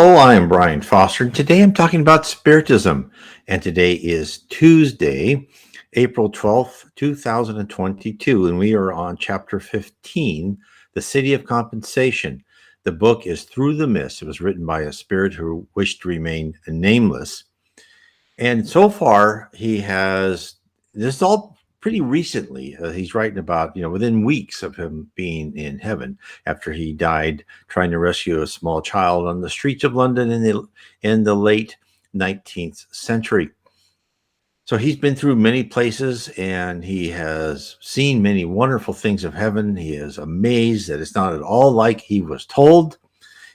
Hello, I am Brian Foster. Today I'm talking about Spiritism, and today is Tuesday, April 12th, 2022, and we are on chapter 15, The City of Compensation. The book is Through the Mist. It was written by a spirit who wished to remain nameless. And so far, this is all pretty recently. He's writing about, within weeks of him being in heaven after he died trying to rescue a small child on the streets of London in the late 19th century. So he's been through many places and he has seen many wonderful things of heaven. He is amazed that it's not at all like he was told.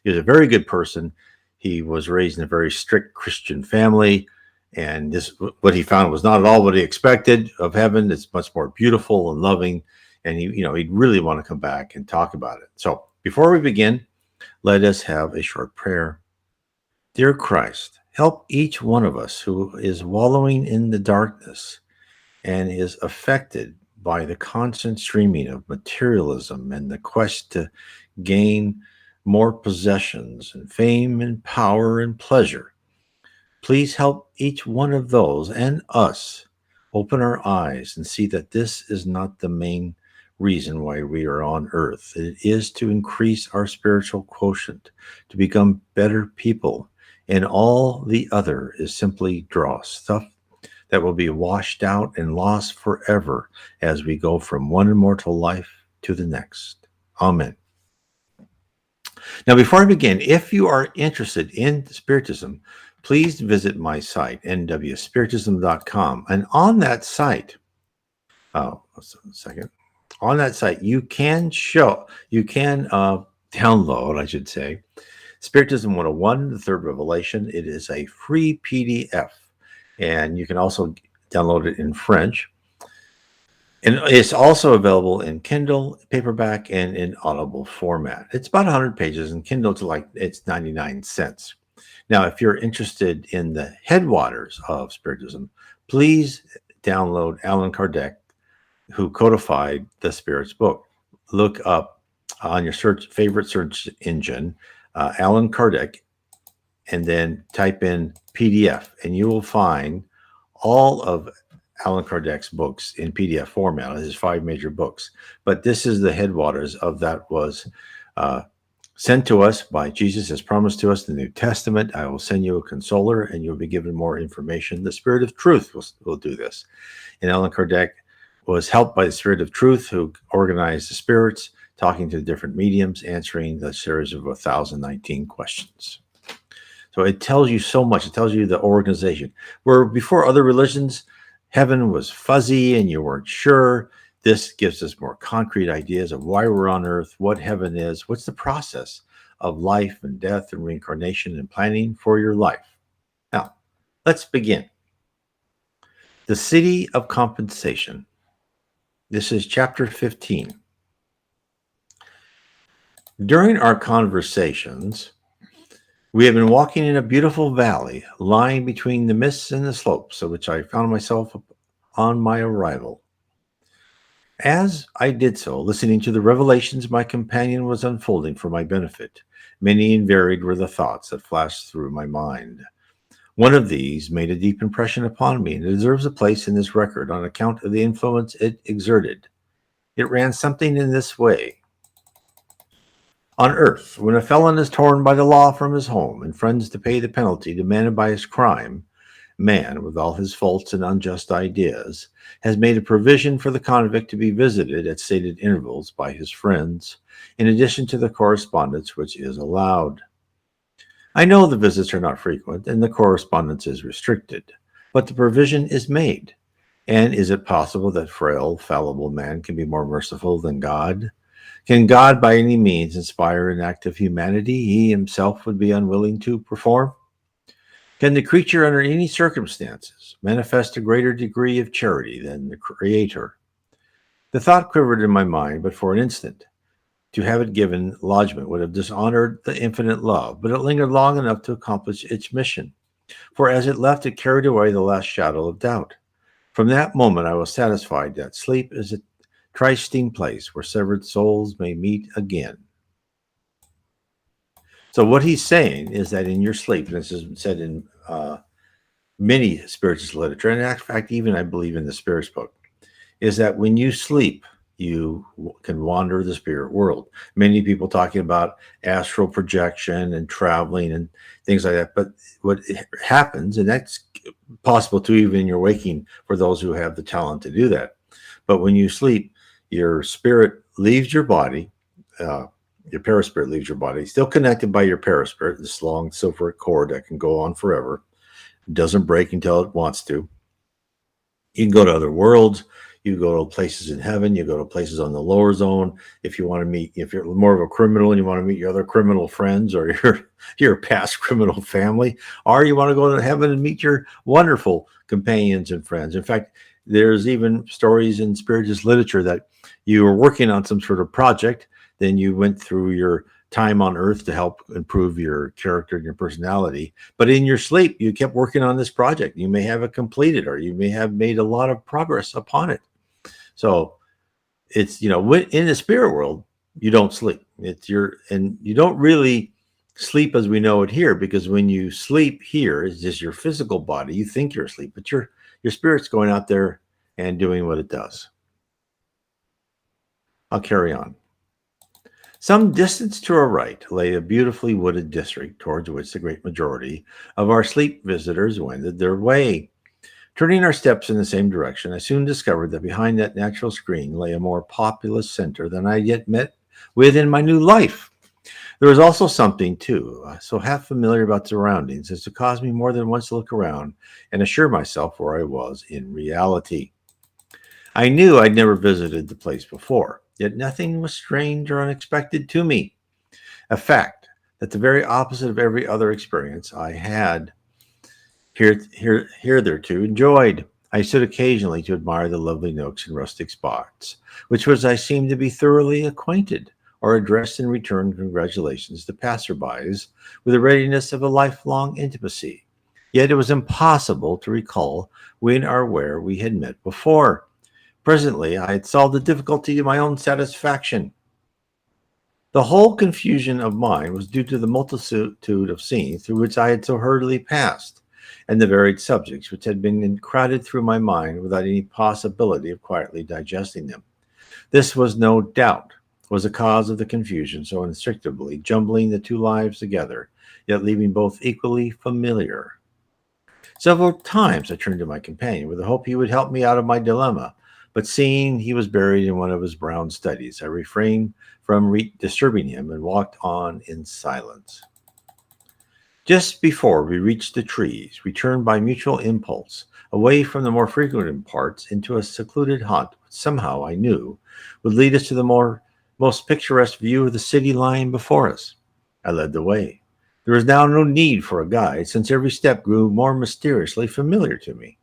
He was a very good person. He was raised in a very strict Christian family. And what he found was not at all what he expected of heaven. It's much more beautiful and loving. And he'd really want to come back and talk about it. So before we begin, let us have a short prayer. Dear Christ, help each one of us who is wallowing in the darkness and is affected by the constant streaming of materialism and the quest to gain more possessions and fame and power and pleasure. Please help each one of those and us open our eyes and see that this is not the main reason why we are on earth. It is to increase our spiritual quotient, to become better people, and all the other is simply dross, stuff that will be washed out and lost forever as we go from one immortal life to the next. Amen. Now, before I begin, if you are interested in Spiritism, please visit my site, nwspiritism.com. And on that site, on that site, you can download, I should say, Spiritism 101, the Third Revelation. It is a free PDF, and you can also download it in French. And it's also available in Kindle, paperback, and in Audible format. It's about 100 pages, and Kindle it's 99 cents. Now, if you're interested in the headwaters of Spiritism, please download Allan Kardec, who codified the Spirit's book. Look up on your favorite search engine, Allan Kardec, and then type in PDF, and you will find all of Allan Kardec's books in PDF format, his 5 major books. But this is the headwaters of that was sent to us by Jesus as promised to us in the New Testament. I will send you a consoler and you'll be given more information. The Spirit of Truth will do this. And Allan Kardec was helped by the Spirit of Truth, who organized the spirits, talking to different mediums, answering the series of 1,019 questions. So it tells you so much. It tells you the organization. Where before other religions, heaven was fuzzy and you weren't sure. This gives us more concrete ideas of why we're on earth, what heaven is, what's the process of life and death and reincarnation and planning for your life. Now, let's begin. The City of Compensation. This is chapter 15. During our conversations, we have been walking in a beautiful valley lying between the mists and the slopes, of which I found myself on my arrival. As I did so, listening to the revelations my companion was unfolding for my benefit, many and varied were the thoughts that flashed through my mind. One of these made a deep impression upon me and deserves a place in this record on account of the influence it exerted. It ran something in this way. On earth, when a felon is torn by the law from his home and friends to pay the penalty demanded by his crime, man, with all his faults and unjust ideas, has made a provision for the convict to be visited at stated intervals by his friends, in addition to the correspondence which is allowed. I know the visits are not frequent and the correspondence is restricted, but the provision is made. And is it possible that frail, fallible man can be more merciful than God? Can God by any means inspire an act of humanity he himself would be unwilling to perform? Can the creature under any circumstances manifest a greater degree of charity than the Creator? The thought quivered in my mind but for an instant. To have it given lodgment would have dishonored the infinite love, but it lingered long enough to accomplish its mission. For as it left, it carried away the last shadow of doubt. From that moment I was satisfied that sleep is a trysting place where severed souls may meet again. So what he's saying is that in your sleep, and this is said in many spiritualist literature, and in fact, even I believe in the Spirits book, is that when you sleep, you can wander the spirit world. Many people talking about astral projection and traveling and things like that. But what happens, and that's possible too, even in your waking, for those who have the talent to do that. But when you sleep, your spirit leaves your body. Your perispirit leaves your body, still connected by your perispirit, this long silver cord that can go on forever, doesn't break until it wants to. You can go to other worlds. You go to places in heaven. You go to places on the lower zone. If you want to meet, if you're more of a criminal and you want to meet your other criminal friends or your past criminal family, or you want to go to heaven and meet your wonderful companions and friends. In fact, there's even stories in spiritist literature that you were working on some sort of project, then you went through your time on earth to help improve your character and your personality. But in your sleep, you kept working on this project. You may have it completed, or you may have made a lot of progress upon it. So it's, in the spirit world, you don't sleep. And you don't really sleep as we know it here, because when you sleep here, it's just your physical body. You think you're asleep, but your spirit's going out there and doing what it does. I'll carry on. Some distance to our right lay a beautifully wooded district towards which the great majority of our sleep visitors wended their way. Turning our steps in the same direction, I soon discovered that behind that natural screen lay a more populous center than I had yet met with in my new life. There was also something, too, so half familiar about surroundings as to cause me more than once to look around and assure myself where I was in reality. I knew I'd never visited the place before, yet nothing was strange or unexpected to me. A fact that the very opposite of every other experience I had hitherto enjoyed. I stood occasionally to admire the lovely nooks and rustic spots, which was I seemed to be thoroughly acquainted, or addressed in return congratulations to passerbys with the readiness of a lifelong intimacy. Yet it was impossible to recall when or where we had met before. Presently, I had solved the difficulty to my own satisfaction. The whole confusion of mind was due to the multitude of scenes through which I had so hurriedly passed, and the varied subjects which had been crowded through my mind without any possibility of quietly digesting them. This was no doubt was the cause of the confusion so inextricably jumbling the two lives together, yet leaving both equally familiar. Several times I turned to my companion with the hope he would help me out of my dilemma, but seeing he was buried in one of his brown studies, I refrained from disturbing him and walked on in silence. Just before we reached the trees, we turned by mutual impulse away from the more frequented parts into a secluded haunt which somehow I knew would lead us to the most picturesque view of the city lying before us. I led the way. There was now no need for a guide, since every step grew more mysteriously familiar to me.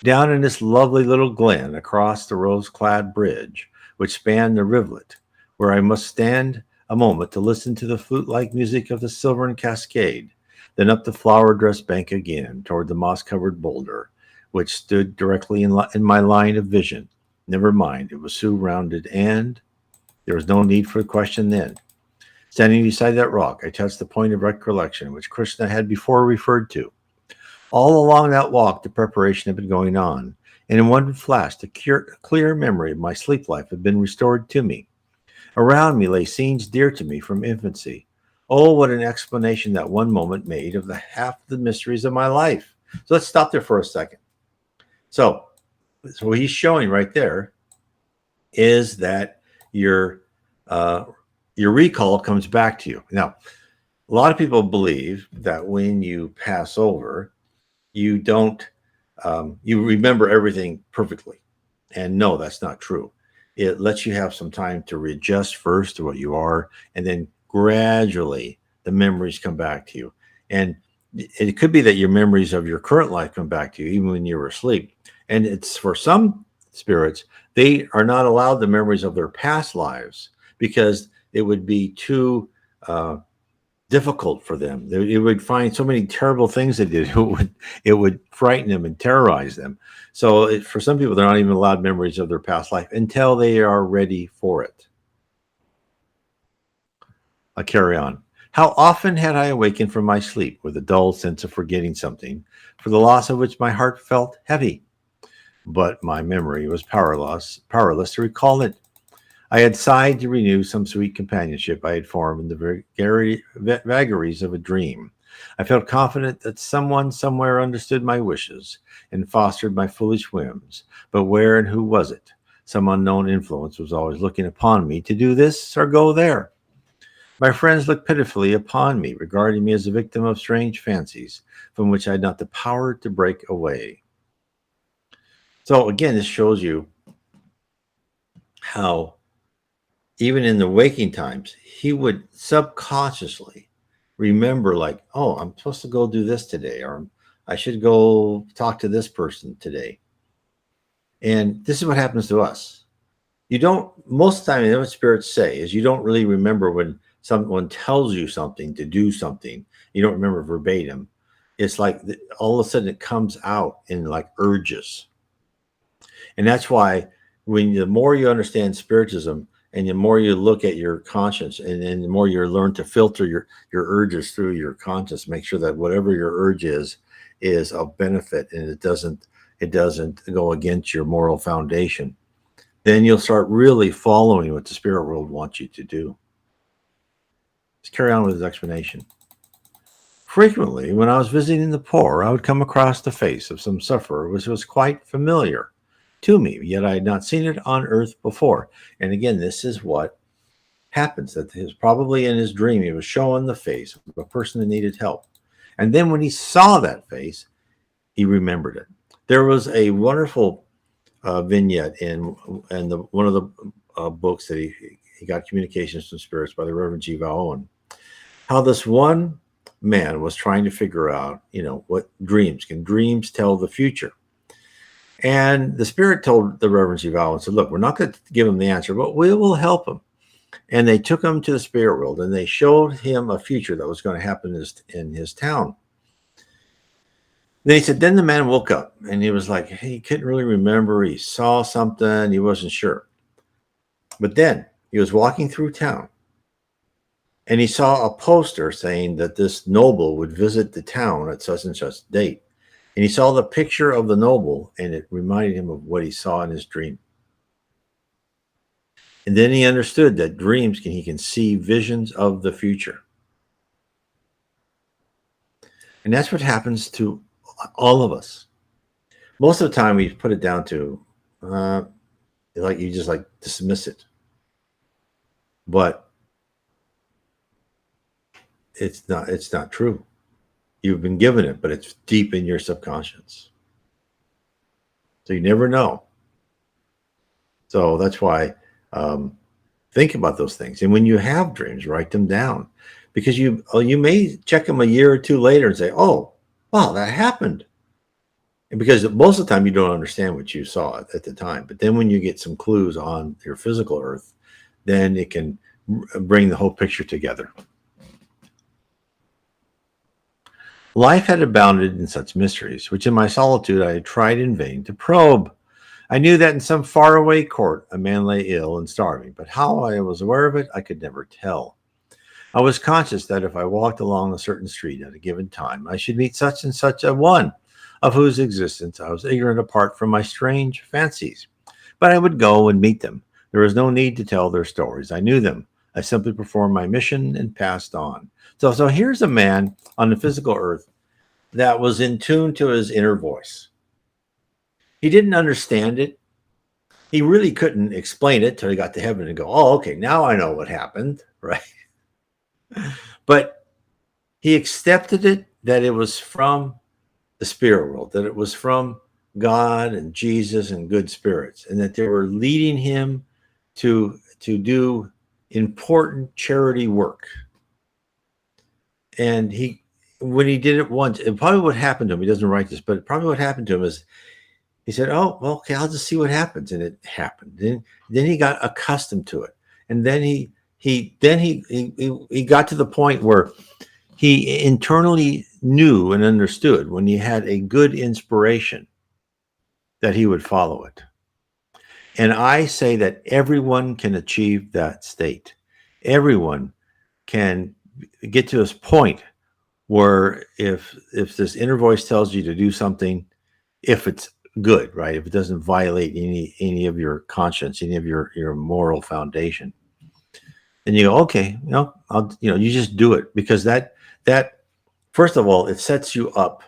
Down in this lovely little glen across the rose-clad bridge which spanned the rivulet, where I must stand a moment to listen to the flute-like music of the silvern cascade, then up the flower-dressed bank again toward the moss-covered boulder, which stood directly in my line of vision. Never mind, it was surrounded, and there was no need for a question then. Standing beside that rock, I touched the point of recollection which Krishna had before referred to. All along that walk, the preparation had been going on, and in one flash, the clear memory of my sleep life had been restored to me. Around me lay scenes dear to me from infancy. Oh, what an explanation that one moment made of the half the mysteries of my life. So let's stop there for a second. So what he's showing right there is that your recall comes back to you. Now, a lot of people believe that when you pass over, you don't you remember everything perfectly, and no, that's not true. It lets you have some time to readjust first to what you are, and then gradually the memories come back to you. And it could be that your memories of your current life come back to you even when you were asleep. And it's for some spirits, they are not allowed the memories of their past lives because it would be too difficult for them. They would find so many terrible things they did. It would frighten them and terrorize them. So for some people, they're not even allowed memories of their past life until they are ready for it. I'll carry on. How often had I awakened from my sleep with a dull sense of forgetting something, for the loss of which my heart felt heavy, but my memory was powerless to recall it. I had sighed to renew some sweet companionship I had formed in the vagaries of a dream. I felt confident that someone somewhere understood my wishes and fostered my foolish whims, but where and who was it? Some unknown influence was always looking upon me to do this or go there. My friends looked pitifully upon me, regarding me as a victim of strange fancies from which I had not the power to break away. So, again, this shows you how even in the waking times, he would subconsciously remember, like, oh, I'm supposed to go do this today, or I should go talk to this person today. And this is what happens to us. You don't, most of the time, what spirits say is you don't really remember when someone tells you something to do something. You don't remember verbatim. It's like all of a sudden it comes out in like urges. And that's why when the more you understand Spiritism and the more you look at your conscience and the more you learn to filter your urges through your conscience, make sure that whatever your urge is of benefit and it doesn't go against your moral foundation, then you'll start really following what the spirit world wants you to do. Let's carry on with his explanation. Frequently, when I was visiting the poor, I would come across the face of some sufferer which was quite familiar to me, yet I had not seen it on earth before. And again, this is what happens, that his probably in his dream he was showing the face of a person that needed help. And then when he saw that face, he remembered it. There was a wonderful vignette in one of the books that he got, Communications from Spirits by the Reverend G. Val Owen, how this one man was trying to figure out, what can dreams tell the future? And the spirit told the Reverend G. Val and said, look, we're not going to give him the answer, but we will help him. And they took him to the spirit world and they showed him a future that was going to happen in his town. They said, then the man woke up and he was like, hey, he couldn't really remember. He saw something. He wasn't sure. But then he was walking through town and he saw a poster saying that this noble would visit the town at such and such date. And he saw the picture of the noble and it reminded him of what he saw in his dream. And then he understood that he can see visions of the future. And that's what happens to all of us. Most of the time we put it down to like you just like dismiss it. But it's not true. You've been given it, but it's deep in your subconscious. So you never know. So that's why think about those things. And when you have dreams, write them down, because you may check them a year or two later and say, oh, wow, that happened. And because most of the time you don't understand what you saw at the time. But then when you get some clues on your physical earth, then it can bring the whole picture together. Life had abounded in such mysteries, which in my solitude I had tried in vain to probe. I knew that in some faraway court a man lay ill and starving, but how I was aware of it I could never tell. I was conscious that if I walked along a certain street at a given time, I should meet such and such a one, of whose existence I was ignorant apart from my strange fancies. But I would go and meet them. There was no need to tell their stories. I knew them. I simply performed my mission and passed on. So here's a man on the physical earth that was in tune to his inner voice. He didn't understand it. He really couldn't explain it till he got to heaven and go, oh, okay, now I know what happened, right? But he accepted it, that it was from the spirit world, that it was from God and Jesus and good spirits, and that they were leading him to do important charity work. And when he did it once, and probably what happened to him, he doesn't write this, but probably what happened to him is he said, oh, well, okay, I'll just see what happens. And it happened. Then he got accustomed to it. And then he got to the point where he internally knew and understood when he had a good inspiration that he would follow it. And I say that everyone can achieve that state. Everyone can get to this point where if this inner voice tells you to do something, if it's good, right? If it doesn't violate any of your conscience, any of your moral foundation, and you go, okay, I'll, you just do it, because that first of all, it sets you up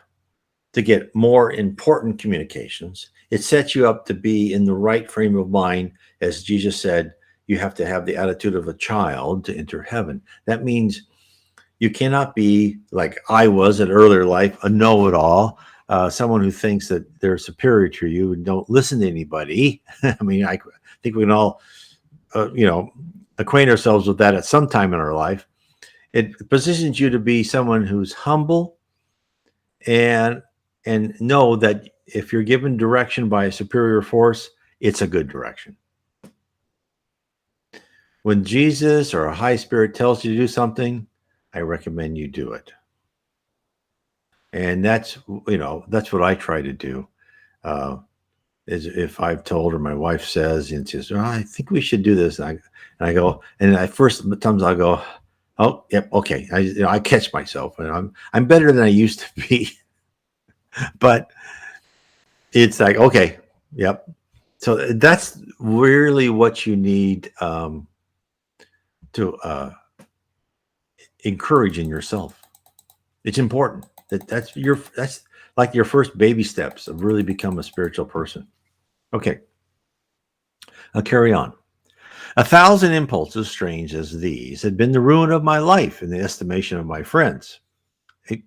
to get more important communications. It sets you up to be in the right frame of mind. As Jesus said, you have to have the attitude of a child to enter heaven. That means you cannot be like I was in earlier life, a know-it-all, someone who thinks that they're superior to you and don't listen to anybody. I mean, I think we can all, acquaint ourselves with that at some time in our life. It positions you to be someone who's humble and know that if you're given direction by a superior force, it's a good direction. When Jesus or a high spirit tells you to do something, I recommend you do it. And that's what I try to do. Is if I've told, or my wife says, and she says, "Oh, I think we should do this," and I go, and at first times I go, "Oh, yep, okay." I catch myself, and I'm better than I used to be, but it's like, okay, yep. So that's really what you need to encourage in yourself. It's important that's like your first baby steps of really become a spiritual person. Okay, I'll carry on. 1,000 impulses strange as these had been the ruin of my life in the estimation of my friends. It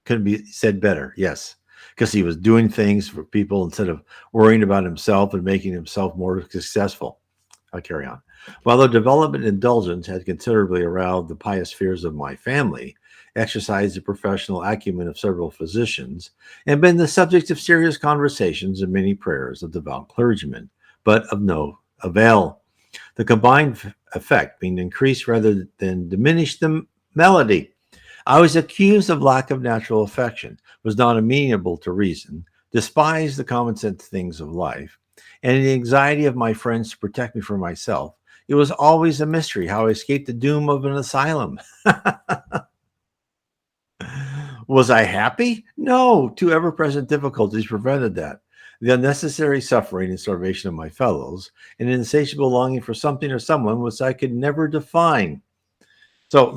couldn't be said better, yes, because he was doing things for people instead of worrying about himself and making himself more successful. I'll carry on. While the development indulgence had considerably aroused the pious fears of my family, exercised the professional acumen of several physicians, and been the subject of serious conversations and many prayers of devout clergymen, but of no avail. The combined effect being increased rather than diminished the melody. I was accused of lack of natural affection, was not amenable to reason, despised the common sense things of life, and in the anxiety of my friends to protect me from myself, it was always a mystery how I escaped the doom of an asylum. Was I happy? No, two ever present difficulties prevented that. The unnecessary suffering and starvation of my fellows, and an insatiable longing for something or someone which I could never define. So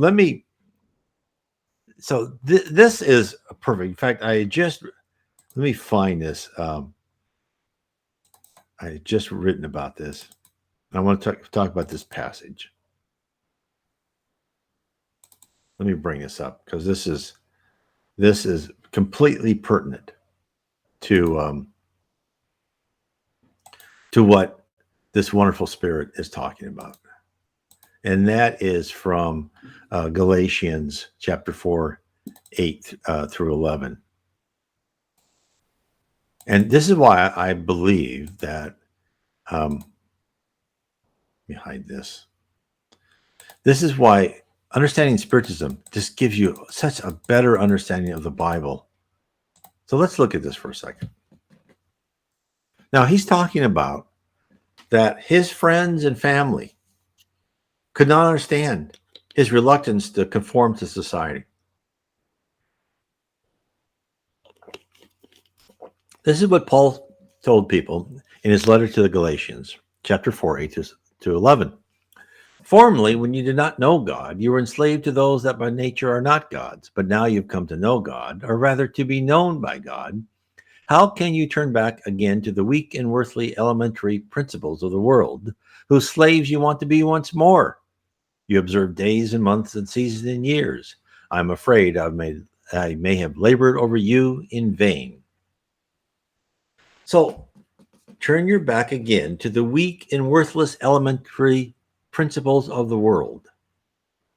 this is perfect. In fact, let me find this. I had just written about this. I want to talk about this passage. Let me bring this up because this is completely pertinent to what this wonderful spirit is talking about, and that is from Galatians chapter 4, 8 through 11. And this is why I believe that. Let me hide this. This is why understanding Spiritism just gives you such a better understanding of the Bible. So let's look at this for a second. Now, he's talking about that his friends and family could not understand his reluctance to conform to society. This is what Paul told people in his letter to the Galatians, chapter 4, 8 to 11. Formerly, when you did not know God, you were enslaved to those that by nature are not gods, but now you've come to know God, or rather to be known by God. How can you turn back again to the weak and worthily elementary principles of the world, whose slaves you want to be once more? You observe days and months and seasons and years. I'm afraid I may have labored over you in vain. So turn your back again to the weak and worthless elementary principles of the world.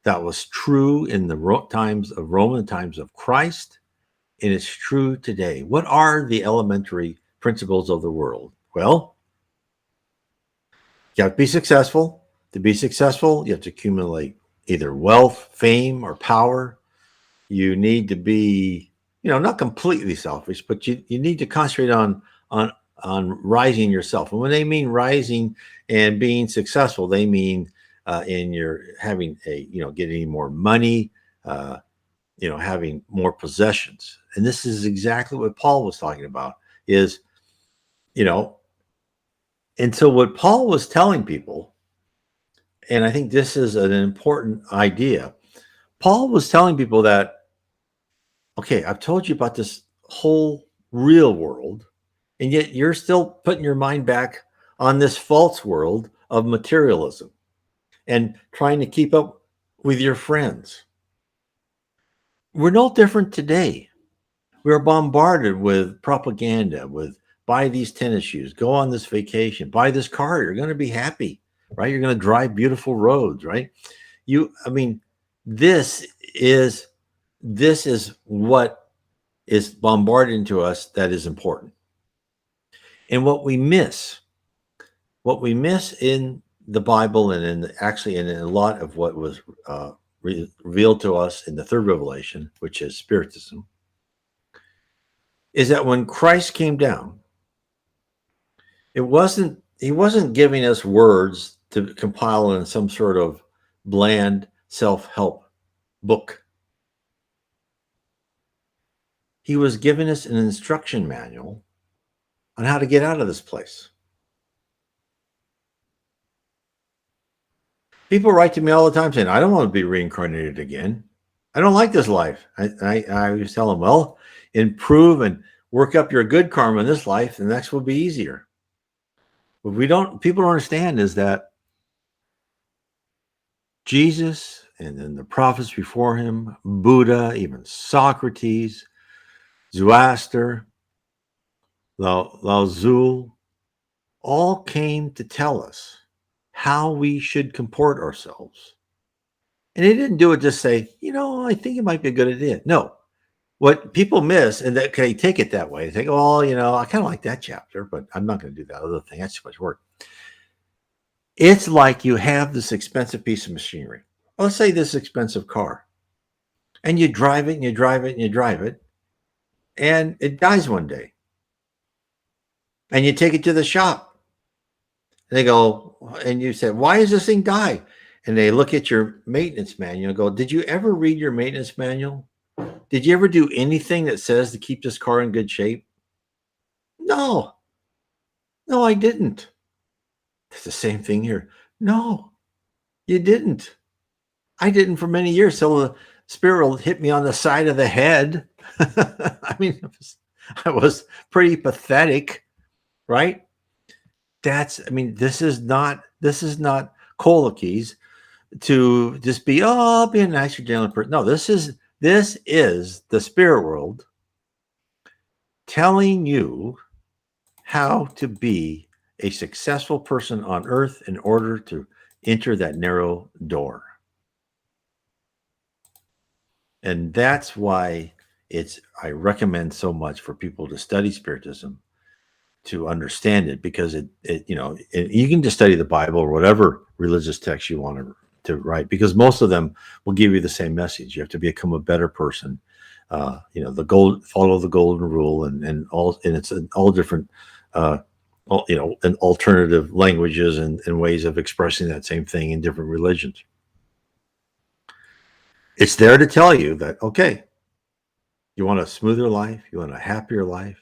That was true in the times of Roman, times of Christ, and it's true today. What are the elementary principles of the world? Well, you have to be successful. To be successful, you have to accumulate either wealth, fame, or power. You need to be, not completely selfish, but you need to concentrate on rising yourself. And when they mean rising and being successful, they mean in your having getting more money, uh, having more possessions. And this is exactly what Paul was talking about is, you know, and so what Paul was telling people, and I think this is an important idea, Paul was telling people that, okay, I've told you about this whole real world, and yet you're still putting your mind back on this false world of materialism and trying to keep up with your friends. We're no different today. We're bombarded with propaganda, with buy these tennis shoes, go on this vacation, buy this car, you're going to be happy, right? You're going to drive beautiful roads, right? I mean, this is this is what is bombarded into us that is important. And what we miss in the Bible and actually in a lot of what was revealed to us in the third revelation, which is Spiritism, is that when Christ came down, he wasn't giving us words to compile in some sort of bland self-help book. He was giving us an instruction manual on how to get out of this place. People write to me all the time saying, I don't want to be reincarnated again. I don't like this life. I always tell them, well, improve and work up your good karma in this life, the next will be easier. What people don't understand is that Jesus and then the prophets before him, Buddha, even Socrates, Zoroaster, Lao Tzu, all came to tell us how we should comport ourselves. And they didn't do it just say, I think it might be a good idea. No. What people miss, and that they take it that way, they think, oh, I kind of like that chapter, but I'm not going to do that other thing. That's too much work. It's like you have this expensive piece of machinery. Let's say this expensive car. And you drive it and you drive it and you drive it, and it dies one day. And you take it to the shop. And they go, and you say, why does this thing die? And they look at your maintenance manual and go, did you ever read your maintenance manual? Did you ever do anything that says to keep this car in good shape? No, I didn't. It's the same thing here. No, you didn't. I didn't for many years. So the spirit hit me on the side of the head. I mean, I was pretty pathetic, right? This is not Coliques to just be, I'll be a nicer, gentler person. No, this is the spirit world telling you how to be a successful person on earth in order to enter that narrow door. And that's why I recommend so much for people to study Spiritism, to understand it, because you can just study the Bible or whatever religious text you want to write, because most of them will give you the same message. You have to become a better person. Follow the golden rule, and it's all different, and alternative languages and ways of expressing that same thing in different religions. It's there to tell you that, okay, you want a smoother life, you want a happier life,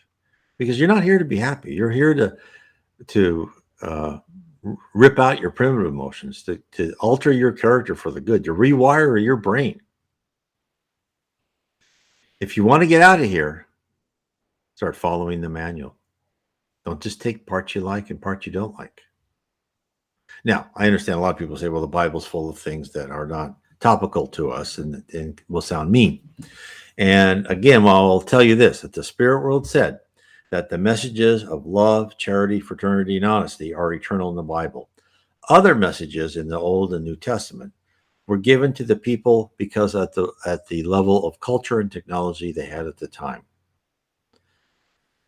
because you're not here to be happy. You're here to rip out your primitive emotions, to alter your character for the good, to rewire your brain. If you want to get out of here, start following the manual. Don't just take parts you like and parts you don't like. Now, I understand a lot of people say, well, the Bible's full of things that are not topical to us and will sound mean. And again, I'll tell you this, that the spirit world said that the messages of love, charity, fraternity, and honesty are eternal in the Bible. Other messages in the Old and New Testament were given to the people because at the level of culture and technology they had at the time.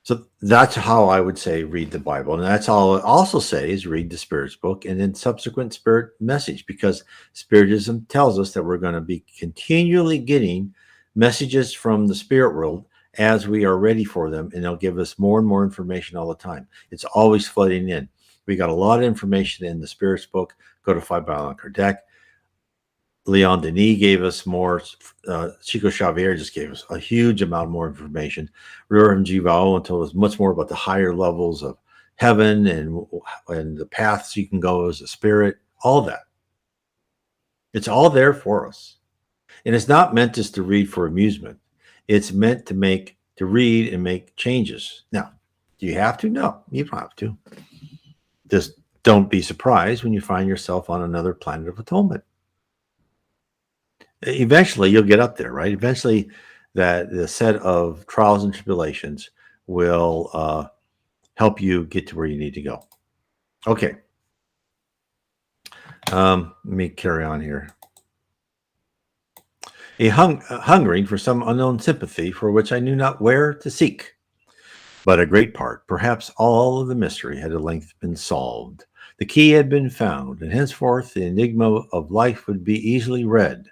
So that's how I would say read the Bible. And that's all I also say is read the Spirit's book and then subsequent Spirit message, because Spiritism tells us that we're going to be continually getting messages from the spirit world as we are ready for them, and they'll give us more and more information all the time. It's always flooding in. We got a lot of information in the Spirit's book. Go to 5 by Allan Kardec. Leon Denis gave us more. Chico Xavier just gave us a huge amount more information. Ruram Jivao told us much more about the higher levels of heaven and the paths you can go as a spirit. All that. It's all there for us. And it's not meant just to read for amusement. It's meant to read and make changes. Now, do you have to? No, you don't have to. Just don't be surprised when you find yourself on another planet of atonement. Eventually, you'll get up there, right? Eventually, that the set of trials and tribulations will help you get to where you need to go. Okay. Let me carry on here. Hungering for some unknown sympathy for which I knew not where to seek. But a great part, perhaps all of the mystery, had at length been solved. The key had been found, and henceforth the enigma of life would be easily read.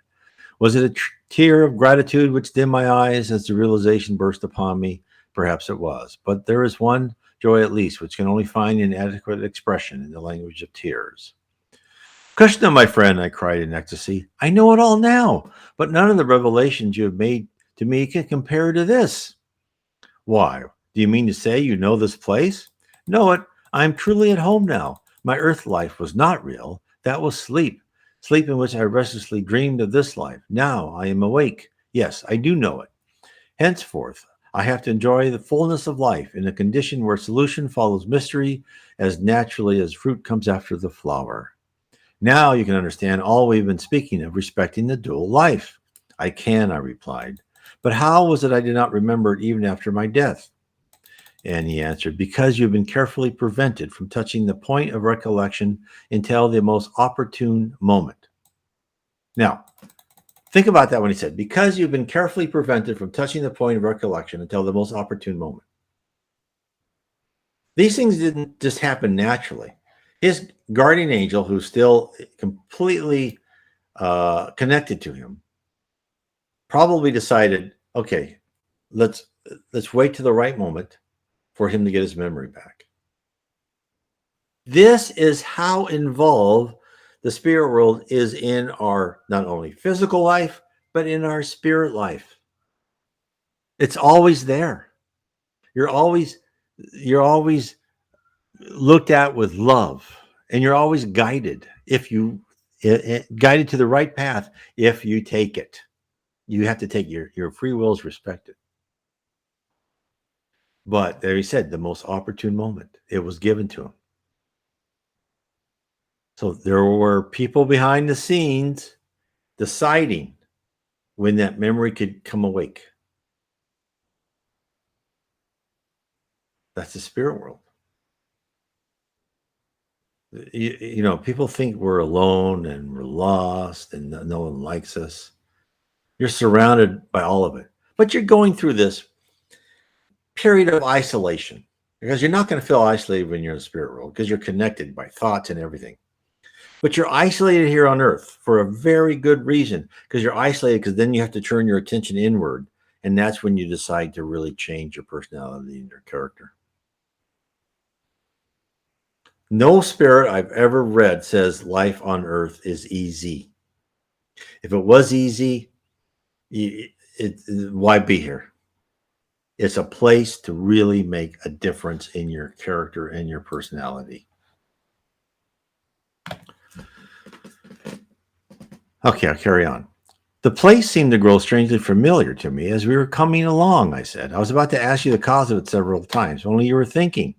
Was it a tear of gratitude which dimmed my eyes as the realization burst upon me? Perhaps it was. But there is one joy at least which can only find inadequate expression in the language of tears. Krishna, my friend, I cried in ecstasy, I know it all now, but none of the revelations you have made to me can compare to this. Why? Do you mean to say you know this place? Know it. I am truly at home now. My earth life was not real. That was sleep. Sleep in which I restlessly dreamed of this life. Now I am awake. Yes, I do know it. Henceforth, I have to enjoy the fullness of life in a condition where solution follows mystery as naturally as fruit comes after the flower. Now you can understand all we've been speaking of respecting the dual life. I can, I replied. But how was it I did not remember it even after my death? And he answered, because you've been carefully prevented from touching the point of recollection until the most opportune moment. Now, think about that when he said, because you've been carefully prevented from touching the point of recollection until the most opportune moment. These things didn't just happen naturally. His guardian angel, who's still completely connected to him, probably decided, okay, let's wait to the right moment for him to get his memory back. This is how involved the spirit world is in our not only physical life, but in our spirit life. It's always there. You're always looked at with love, and you're always guided guided to the right path if you take it. You have to take your free will is respected. But there he said, the most opportune moment, it was given to him. So there were people behind the scenes deciding when that memory could come awake. That's the spirit world. You know, people think we're alone and we're lost and no one likes us. You're surrounded by all of it. But you're going through this period of isolation because you're not going to feel isolated when you're in the spirit world because you're connected by thoughts and everything. But you're isolated here on earth for a very good reason because you're isolated because then you have to turn your attention inward. And that's when you decide to really change your personality and your character. No spirit I've ever read says life on earth is easy. If it was easy, why be here? It's a place to really make a difference in your character and your personality. Okay, I'll carry on. The place seemed to grow strangely familiar to me as we were coming along, I said. I was about to ask you the cause of it several times, only you were thinking.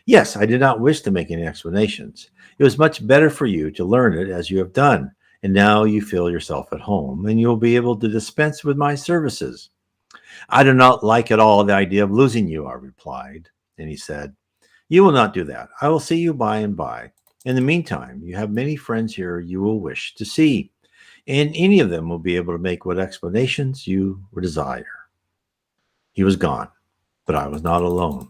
Yes, I did not wish to make any explanations. It was much better for you to learn it as you have done, and now you feel yourself at home, and you will be able to dispense with my services. I do not like at all the idea of losing you, I replied. And he said, you will not do that. I will see you by and by. In the meantime, you have many friends here you will wish to see, and any of them will be able to make what explanations you desire. He was gone, but I was not alone.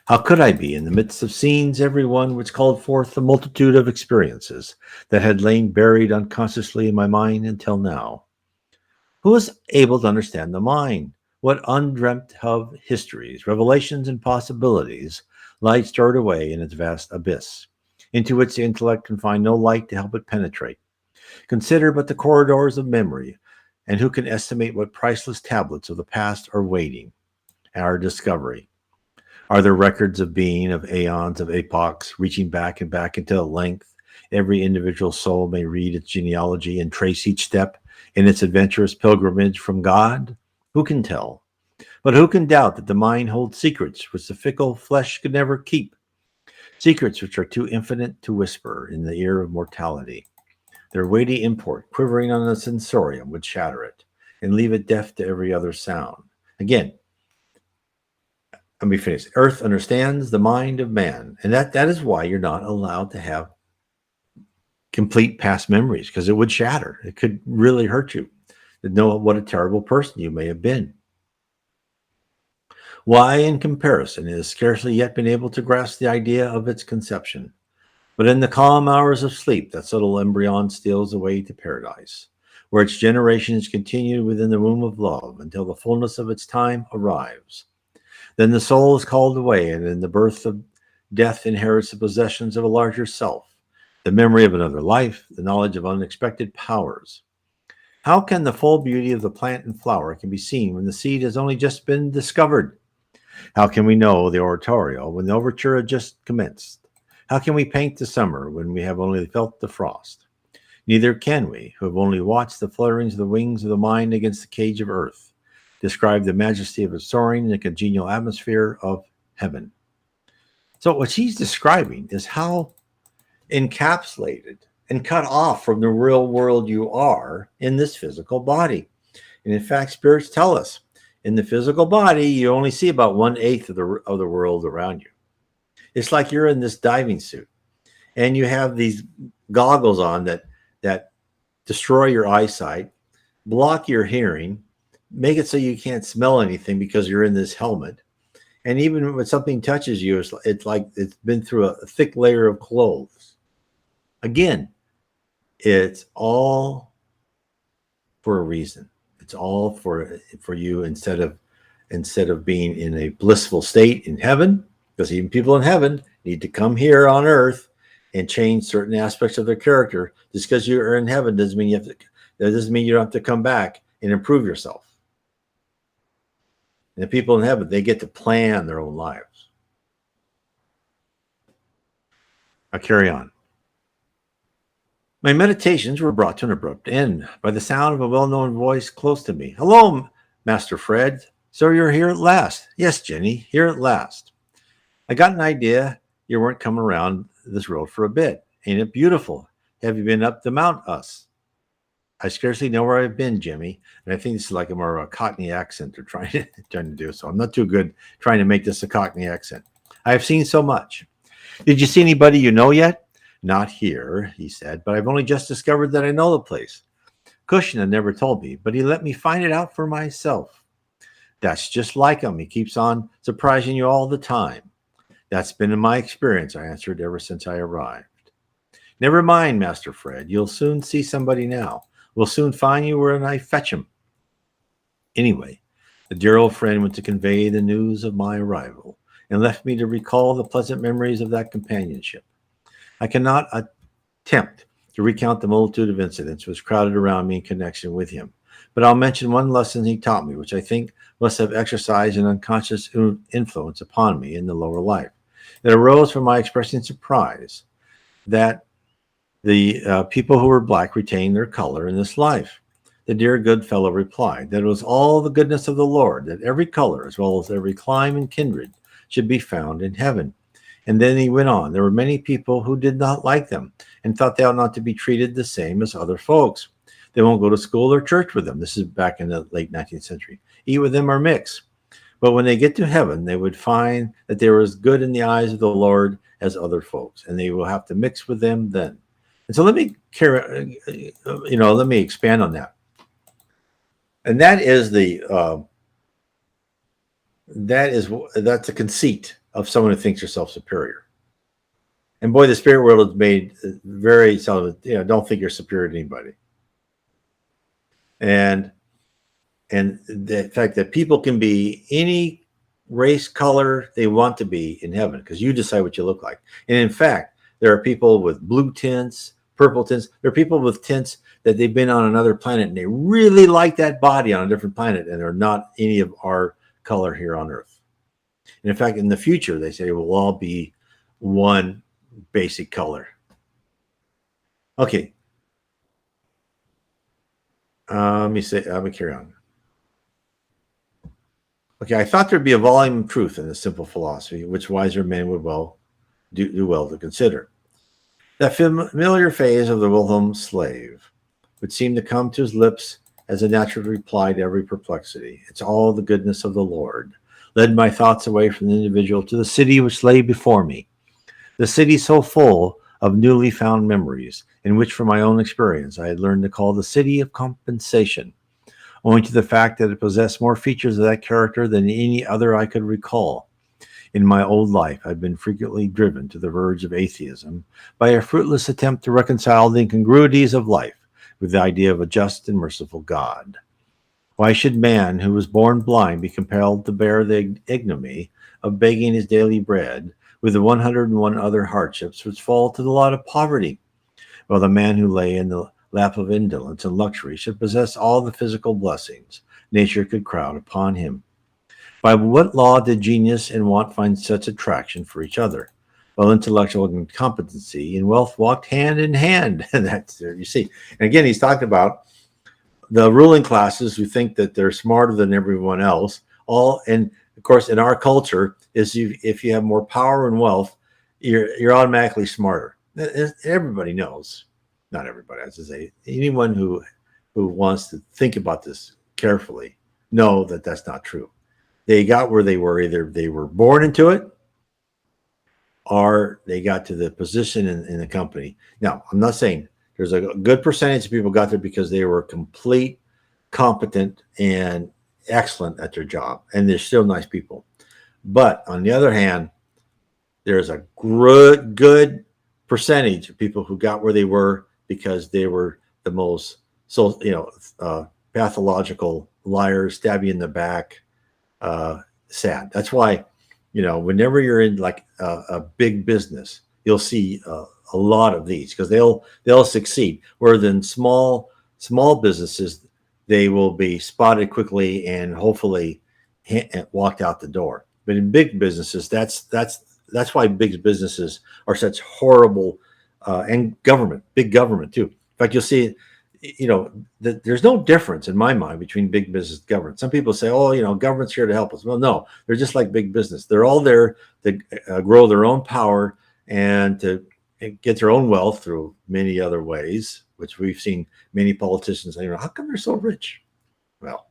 How could I be in the midst of scenes, every one which called forth the multitude of experiences that had lain buried unconsciously in my mind until now? Who is able to understand the mind? What undreamt of histories, revelations, and possibilities lie stored away in its vast abyss, into which the intellect can find no light to help it penetrate? Consider but the corridors of memory, and who can estimate what priceless tablets of the past are waiting our discovery? Are there records of being, of aeons, of epochs, reaching back and back until at length every individual soul may read its genealogy and trace each step in its adventurous pilgrimage from God? Who can tell? But who can doubt that the mind holds secrets which the fickle flesh could never keep? Secrets which are too infinite to whisper in the ear of mortality. Their weighty import, quivering on the sensorium, would shatter it and leave it deaf to every other sound. Again, let me finish. Earth understands the mind of man, and that is why you're not allowed to have complete past memories, because it would shatter. It could really hurt you to know what a terrible person you may have been. Why, in comparison, it has scarcely yet been able to grasp the idea of its conception. But in the calm hours of sleep, that subtle embryon steals away to paradise, where its generations continue within the womb of love until the fullness of its time arrives. Then the soul is called away, and in the birth of death inherits the possessions of a larger self, the memory of another life, the knowledge of unexpected powers. How can the full beauty of the plant and flower can be seen when the seed has only just been discovered? How can we know the oratorio when the overture had just commenced? How can we paint the summer when we have only felt the frost? Neither can we, who have only watched the flutterings of the wings of the mind against the cage of earth, describe the majesty of its soaring in the congenial atmosphere of heaven. So what she's describing is how encapsulated and cut off from the real world you are in this physical body. And in fact, spirits tell us in the physical body, you only see about 1/8 of the world around you. It's like you're in this diving suit and you have these goggles on that destroy your eyesight, block your hearing, make it so you can't smell anything because you're in this helmet. And even when something touches you, it's like it's been through a thick layer of clothes. Again, it's all for a reason. It's all for you instead of being in a blissful state in heaven, because even people in heaven need to come here on earth and change certain aspects of their character. Just because you are in heaven doesn't mean that doesn't mean you don't have to come back and improve yourself. And the people in heaven, they get to plan their own lives. I'll carry on. My meditations were brought to an abrupt end by the sound of a well-known voice close to me. Hello, Master Fred. So you're here at last. Yes, Jenny, here at last. I got an idea you weren't coming around this road for a bit. Ain't it beautiful? Have you been up the Mount Us? I scarcely know where I've been, Jimmy, and I think this is like a more of a Cockney accent they're trying to do. So I'm not too good trying to make this a Cockney accent. I have seen so much. Did you see anybody you know yet? Not here, he said, but I've only just discovered that I know the place. Cushion had never told me, but he let me find it out for myself. That's just like him. He keeps on surprising you all the time. That's been in my experience, I answered, ever since I arrived. Never mind, Master Fred. You'll soon see somebody now. We'll soon find you where I fetch him. Anyway, the dear old friend went to convey the news of my arrival and left me to recall the pleasant memories of that companionship. I cannot attempt to recount the multitude of incidents which crowded around me in connection with him, but I'll mention one lesson he taught me, which I think must have exercised an unconscious influence upon me in the lower life. It arose from my expressing surprise that the people who were black retained their color in this life. The dear good fellow replied that it was all the goodness of the Lord, that every color, as well as every clime and kindred, should be found in heaven. And then he went on. There were many people who did not like them and thought they ought not to be treated the same as other folks. They won't go to school or church with them. This is back in the late 19th century. Eat with them or mix. But when they get to heaven, they would find that they were as good in the eyes of the Lord as other folks, and they will have to mix with them then. And so let me expand on that. And that's a conceit of someone who thinks yourself superior. And boy, the spirit world has made very seldom, don't think you're superior to anybody. And the fact that people can be any race, color they want to be in heaven, because you decide what you look like. And in fact, there are people with blue tints, purple tints. There are people with tints that they've been on another planet and they really like that body on a different planet, and they're not any of our color here on Earth. And in fact, in the future, they say we'll all be one basic color. Okay. Let me carry on. Okay, I thought there'd be a volume of truth in this simple philosophy, which wiser men would do well to consider. That familiar phase of the Wilhelm slave would seem to come to his lips as a natural reply to every perplexity. It's all the goodness of the Lord led my thoughts away from the individual to the city which lay before me. The city so full of newly found memories, in which from my own experience I had learned to call the city of compensation, owing to the fact that it possessed more features of that character than any other I could recall. In my old life, I've been frequently driven to the verge of atheism by a fruitless attempt to reconcile the incongruities of life with the idea of a just and merciful God. Why should man who was born blind be compelled to bear the ignominy of begging his daily bread with the 101 other hardships which fall to the lot of poverty, while the man who lay in the lap of indolence and luxury should possess all the physical blessings nature could crowd upon him? By what law did genius and want find such attraction for each other? Well, intellectual incompetency and wealth walked hand in hand. And that's there, you see. And again, he's talking about the ruling classes who think that they're smarter than everyone else. And of course, in our culture, if you have more power and wealth, you're automatically smarter. Everybody knows. Not everybody, I should say. Anyone who wants to think about this carefully know that that's not true. They got where they were, either they were born into it or they got to the position in the company. Now, I'm not saying there's a good percentage of people got there because they were complete, competent, and excellent at their job, and they're still nice people. But on the other hand, there's a good percentage of people who got where they were because they were the most pathological liars, stab you in the back. Sad. That's why, whenever you're in like a big business, you'll see a lot of these because they'll succeed. Whereas in small businesses, they will be spotted quickly and hopefully walked out the door. But in big businesses, that's why big businesses are such horrible, and big government too. In fact, you'll see, there's no difference in my mind between big business and government. Some people say, government's here to help us. Well, no, they're just like big business. They're all there to grow their own power and to get their own wealth through many other ways, which we've seen many politicians say, how come they're so rich? Well,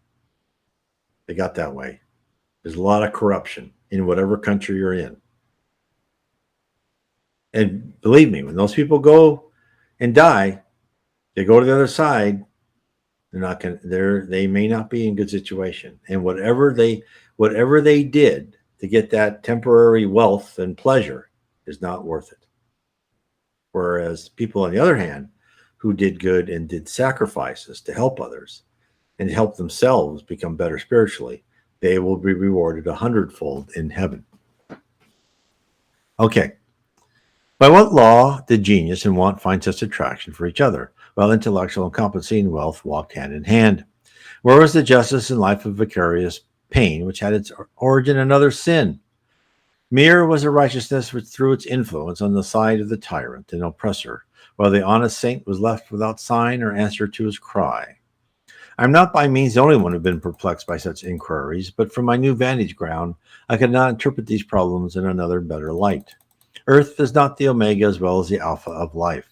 they got that way. There's a lot of corruption in whatever country you're in. And believe me, when those people go and die, they go to the other side, they may not be in good situation. And whatever they did to get that temporary wealth and pleasure is not worth it. Whereas people, on the other hand, who did good and did sacrifices to help others and help themselves become better spiritually, they will be rewarded 100-fold in heaven. Okay. By what law did genius and want find such attraction for each other, while intellectual incompetency and wealth walked hand in hand? Where was the justice in life of vicarious pain, which had its origin in another sin? Mere was a righteousness which threw its influence on the side of the tyrant and oppressor, while the honest saint was left without sign or answer to his cry. I'm not by means the only one who has been perplexed by such inquiries, but from my new vantage ground, I could not interpret these problems in another better light. Earth is not the omega as well as the alpha of life.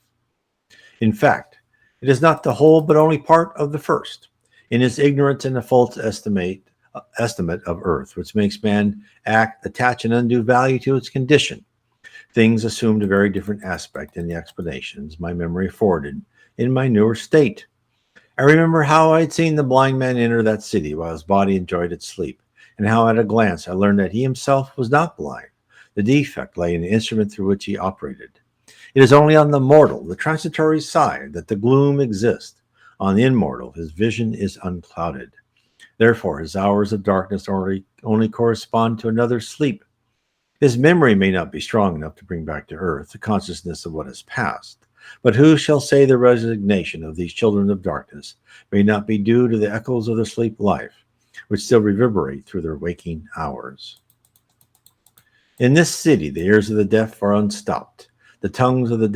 In fact, it is not the whole but only part of the first, in its ignorance and a false estimate of earth, which makes man attach an undue value to its condition. Things assumed a very different aspect in the explanations my memory afforded in my newer state. I remember how I had seen the blind man enter that city while his body enjoyed its sleep, and how at a glance I learned that he himself was not blind. The defect lay in the instrument through which he operated. It is only on the mortal, the transitory side, that the gloom exists. On the immortal, his vision is unclouded. Therefore, his hours of darkness only correspond to another sleep. His memory may not be strong enough to bring back to earth the consciousness of what has passed, But who shall say the resignation of these children of darkness may not be due to the echoes of their sleep life, which still reverberate through their waking hours? In this city, the ears of the deaf are unstopped, the tongues of the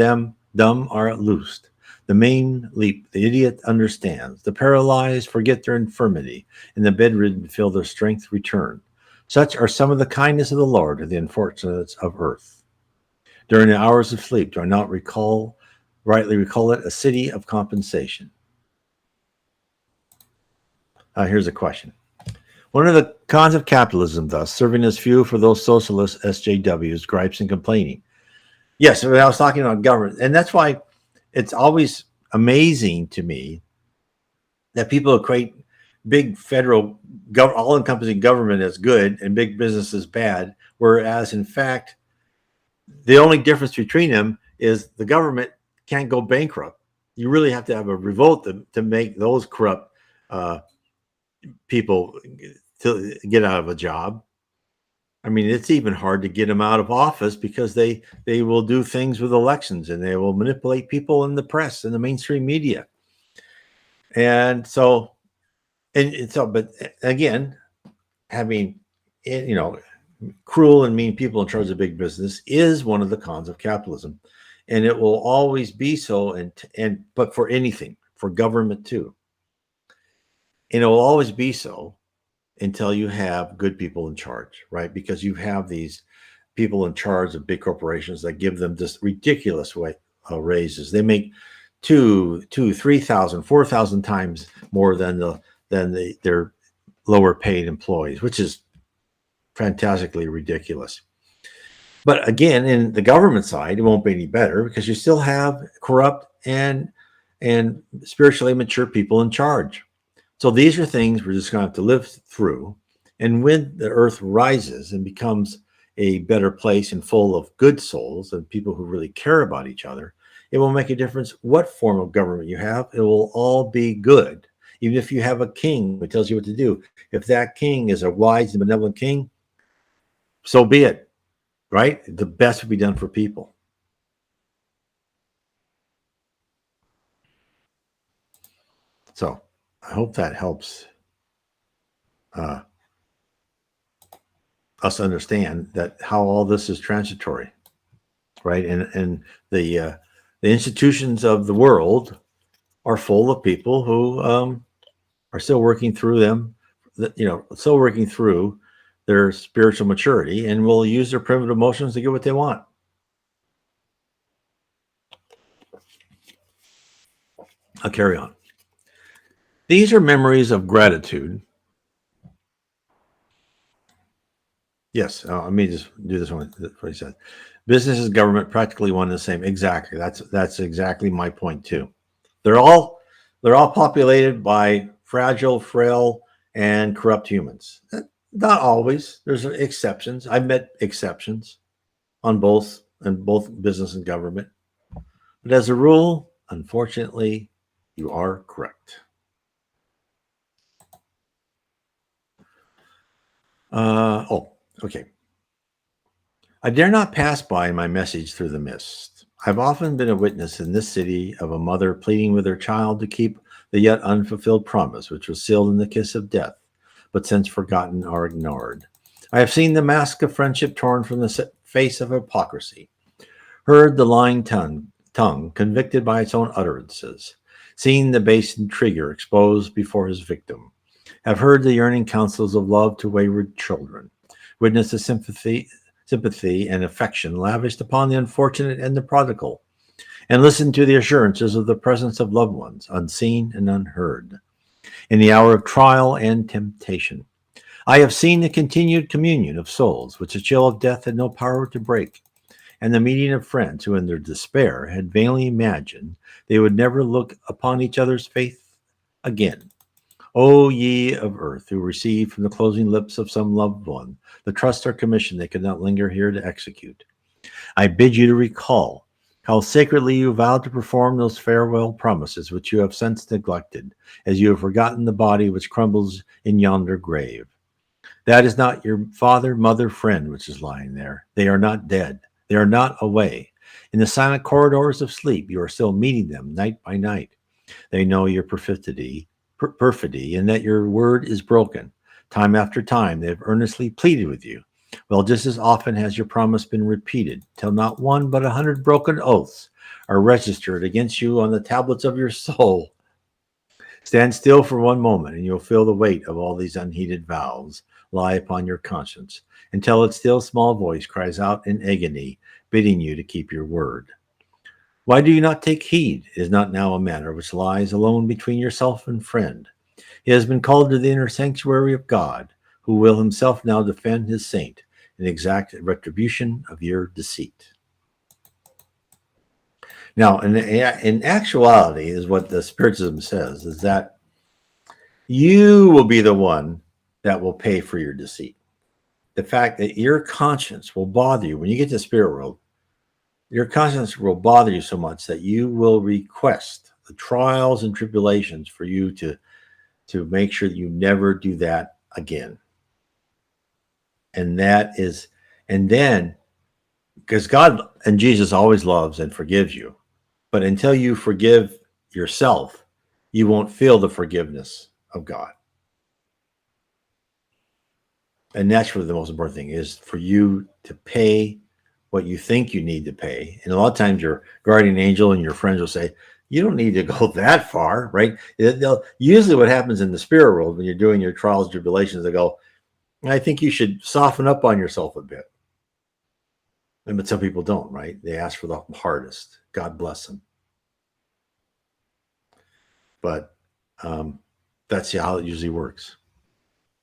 dumb are loosed. The maimed leap, the idiot understands, the paralyzed forget their infirmity, and the bedridden feel their strength return. Such are some of the kindness of the Lord to the unfortunates of earth. During the hours of sleep, do I not rightly recall it a city of compensation? Here's a question. One of the cons of capitalism, thus, serving as fuel for those socialist SJWs, gripes and complaining. Yes, I was talking about government, and that's why it's always amazing to me that people equate big federal, all-encompassing government as good and big business as bad, whereas in fact, the only difference between them is the government can't go bankrupt. You really have to have a revolt to make those corrupt people to get out of a job. I mean, it's even hard to get them out of office because they will do things with elections and they will manipulate people in the press and the mainstream media. And so, but again, having, cruel and mean people in charge of big business is one of the cons of capitalism, and it will always be so. But for anything, for government too, and it will always be so until you have good people in charge, right? Because you have these people in charge of big corporations that give them just ridiculous raises. They make 3,000, 4,000 times more than their lower paid employees, which is fantastically ridiculous. But again, in the government side, it won't be any better because you still have corrupt and spiritually immature people in charge. So these are things we're just going to have to live through. And when the earth rises and becomes a better place and full of good souls and people who really care about each other, it will make a difference what form of government you have. It will all be good. Even if you have a king who tells you what to do, if that king is a wise and benevolent king, so be it, right? The best will be done for people. So I hope that helps us understand that how all this is transitory, right? And the institutions of the world are full of people who are still working through them, still working through their spiritual maturity, and will use their primitive emotions to get what they want. I'll carry on. These are memories of gratitude. Yes, let me just do this one. What he said. Business and government practically one and the same. Exactly. That's exactly my point too. They're all populated by fragile, frail, and corrupt humans. Not always. There's exceptions. I've met exceptions on both business and government. But as a rule, unfortunately, you are correct. Okay. I dare not pass by my message through the mist. I've often been a witness in this city of a mother pleading with her child to keep the yet unfulfilled promise, which was sealed in the kiss of death, but since forgotten or ignored. I have seen the mask of friendship torn from the face of hypocrisy, heard the lying tongue convicted by its own utterances, seen the base intriguer exposed before his victim, have heard the yearning counsels of love to wayward children, witnessed the sympathy and affection lavished upon the unfortunate and the prodigal, and listened to the assurances of the presence of loved ones, unseen and unheard, in the hour of trial and temptation. I have seen the continued communion of souls, which the chill of death had no power to break, and the meeting of friends who in their despair had vainly imagined they would never look upon each other's face again. O ye of earth, who receive from the closing lips of some loved one the trust or commission they could not linger here to execute, I bid you to recall how sacredly you vowed to perform those farewell promises which you have since neglected, as you have forgotten the body which crumbles in yonder grave. That is not your father, mother, friend which is lying there. They are not dead. They are not away. In the silent corridors of sleep, you are still meeting them night by night. They know your perfidy, and that your word is broken. Time after time, they have earnestly pleaded with you. Well, just as often has your promise been repeated, till not one but 100 broken oaths are registered against you on the tablets of your soul. Stand still for one moment, and you'll feel the weight of all these unheeded vows lie upon your conscience, until its still small voice cries out in agony, bidding you to keep your word. Why do you not take heed? It is not now a matter which lies alone between yourself and friend. He has been called to the inner sanctuary of God, who will himself now defend his saint and exact retribution of your deceit. Now, in actuality, is what the Spiritism says, is that you will be the one that will pay for your deceit. The fact that your conscience will bother you when you get to the spirit world, your conscience will bother you so much that you will request the trials and tribulations for you to make sure that you never do that again. And that is, and then, because God and Jesus always loves and forgives you, but until you forgive yourself, you won't feel the forgiveness of God. And that's really the most important thing, is for you to pay what you think you need to pay. And a lot of times your guardian angel and your friends will say, you don't need to go that far, right? Usually what happens in the spirit world when you're doing your trials and tribulations, they go, I think you should soften up on yourself a bit. But some people don't, right? They ask for the hardest. God bless them. But that's how it usually works.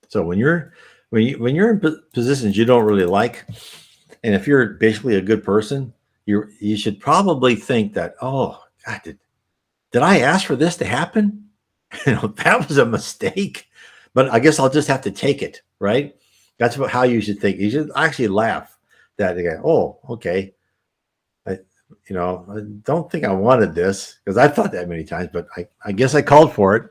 So when you're in positions you don't really like, and if you're basically a good person, you should probably think that, oh God, did I ask for this to happen? That was a mistake. But I guess I'll just have to take it, right? That's how you should think. You should actually laugh that again. Oh, okay. I don't think I wanted this, because I've thought that many times, but I guess I called for it.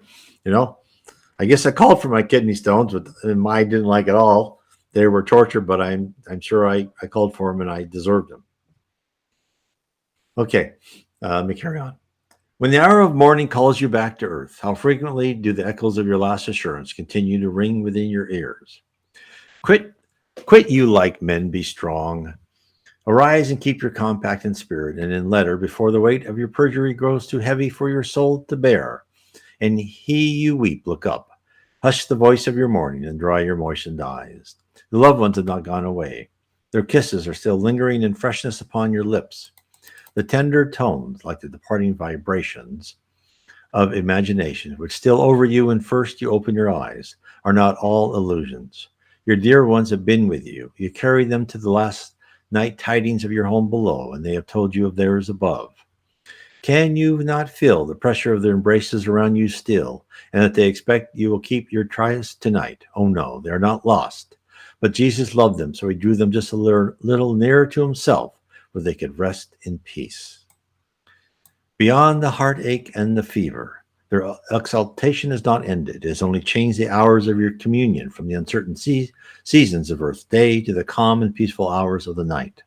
I guess I called for my kidney stones, but I didn't like it all. They were torture, but I'm sure I called for them and I deserved them. Okay, let me carry on. When the hour of morning calls you back to earth, how frequently do the echoes of your last assurance continue to ring within your ears? Quit you like men, be strong. Arise and keep your compact in spirit and in letter before the weight of your perjury grows too heavy for your soul to bear. And he you weep, look up. Hush the voice of your mourning and dry your moistened eyes. The loved ones have not gone away. Their kisses are still lingering in freshness upon your lips. The tender tones, like the departing vibrations of imagination, which still over you when first you open your eyes, are not all illusions. Your dear ones have been with you. You carry them to the last night tidings of your home below, and they have told you of theirs above. Can you not feel the pressure of their embraces around you still, and that they expect you will keep your tryst tonight? Oh no, they are not lost. But Jesus loved them, so he drew them just a little nearer to himself, where they could rest in peace. Beyond the heartache and the fever, their exaltation is not ended. It has only changed the hours of your communion from the uncertain seasons of earth's day to the calm and peaceful hours of the night.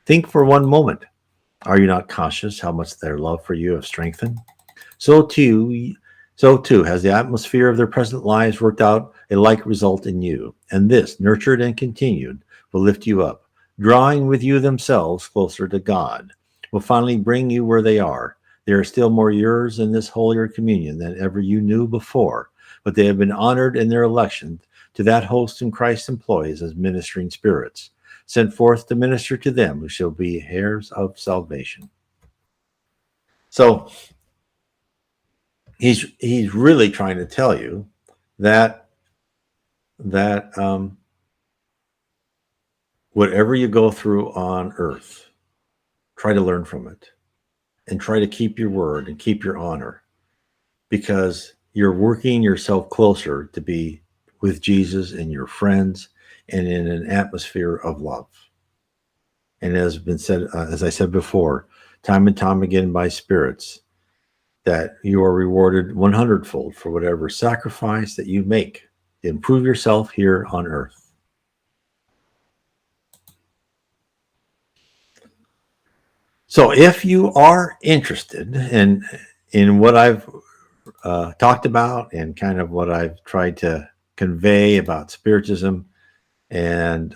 Think for one moment. Are you not conscious how much their love for you have strengthened? So too has the atmosphere of their present lives worked out a like result in you. And this, nurtured and continued, will lift you up, drawing with you themselves closer to God, will finally bring you where they are. They are still more yours in this holier communion than ever you knew before, but they have been honored in their election to that host whom Christ employs as ministering spirits, sent forth to minister to them who shall be heirs of salvation. So he's really trying to tell you that whatever you go through on earth, try to learn from it and try to keep your word and keep your honor, because you're working yourself closer to be with Jesus and your friends and in an atmosphere of love. And as been said, as I said before, time and time again by spirits, that you are rewarded 100-fold for whatever sacrifice that you make to improve yourself here on earth. So if you are interested in what I've talked about and kind of what I've tried to convey about Spiritism and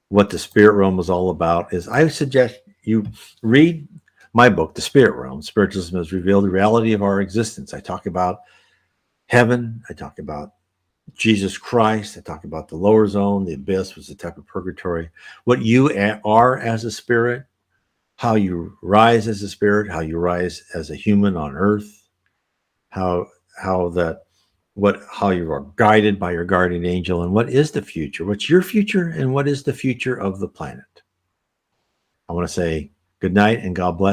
what the spirit realm is all about, is I suggest you read my book, The Spirit Realm. Spiritism has revealed the reality of our existence. I talk about heaven. I talk about Jesus Christ. I talk about the lower zone, the abyss, was a type of purgatory. What you are as a spirit, how you rise as a spirit, how you rise as a human on earth, how that how you are guided by your guardian angel, and what is the future, what's your future, and what is the future of the planet. I want to say good night and God bless.